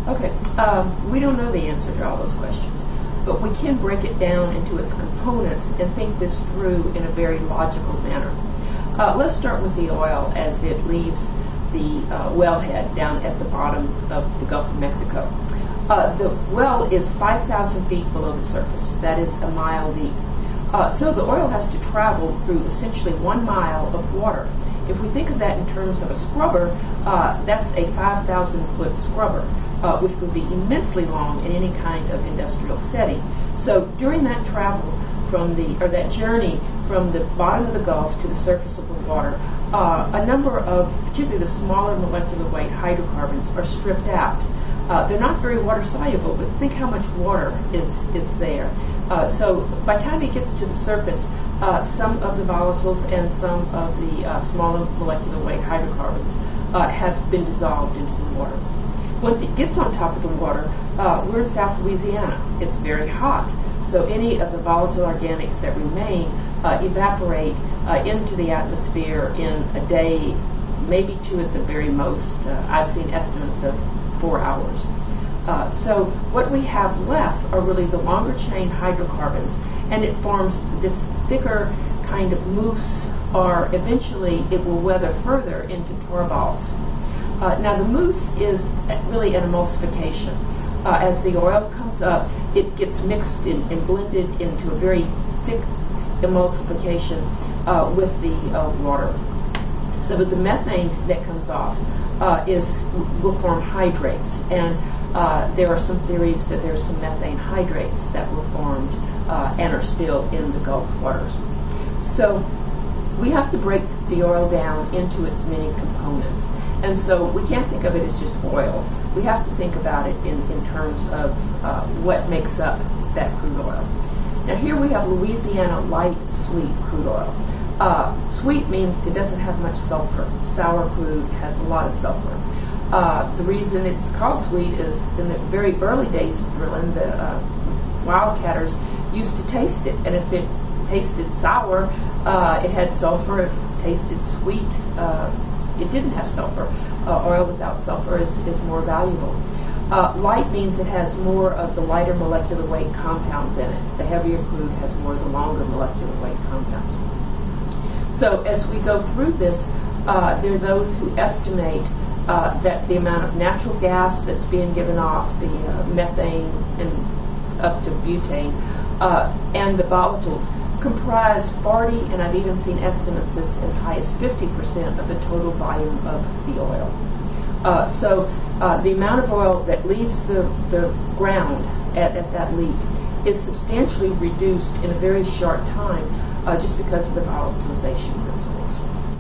Okay, we don't know the answer to all those questions, but we can break it down into its components and think this through in a very logical manner. Let's start with the oil as it leaves the wellhead down at the bottom of the Gulf of Mexico. The well is 5,000 feet below the surface. That is a mile deep. So the oil has to travel through essentially 1 mile of water. If we think of that in terms of a scrubber, that's a 5,000-foot scrubber, which would be immensely long in any kind of industrial setting. So during that travel that journey from the bottom of the Gulf to the surface of the water, a number of, particularly the smaller molecular weight hydrocarbons, are stripped out. They're not very water soluble, but think how much water is there. So by the time it gets to the surface, some of the volatiles and some of the smaller molecular weight hydrocarbons have been dissolved into the water. Once it gets on top of the water, we're in South Louisiana. It's very hot, so any of the volatile organics that remain evaporate into the atmosphere in a day, maybe 2 at the very most. I've seen estimates of 4 hours. So what we have left are really the longer chain hydrocarbons, and it forms this thicker kind of mousse, or eventually it will weather further into torballs. Now the mousse is really an emulsification. As the oil comes up, it gets mixed and blended into a very thick emulsification with the water. So the methane that comes off will form hydrates, and there are some theories that there's some methane hydrates that were formed and are still in the Gulf waters. So we have to break the oil down into its many components, and so we can't think of it as just oil. We have to think about it in terms of what makes up that crude oil. Now here we have Louisiana light sweet crude oil. Sweet means it doesn't have much sulfur. Sour crude has a lot of sulfur. The reason it's called sweet is in the very early days of drilling, the wildcatters used to taste it, and if it tasted sour, it had sulfur. If it tasted sweet, it didn't have sulfur. Oil without sulfur is more valuable. Light means it has more of the lighter molecular weight compounds in it. The heavier crude has more of the longer molecular weight compounds. So as we go through this, there are those who estimate that the amount of natural gas that's being given off, the methane and up to butane, and the volatiles comprise 40, and I've even seen estimates as high as 50% of the total volume of the oil. So the amount of oil that leaves the ground at that leak is substantially reduced in a very short time just because of the volatilization principle.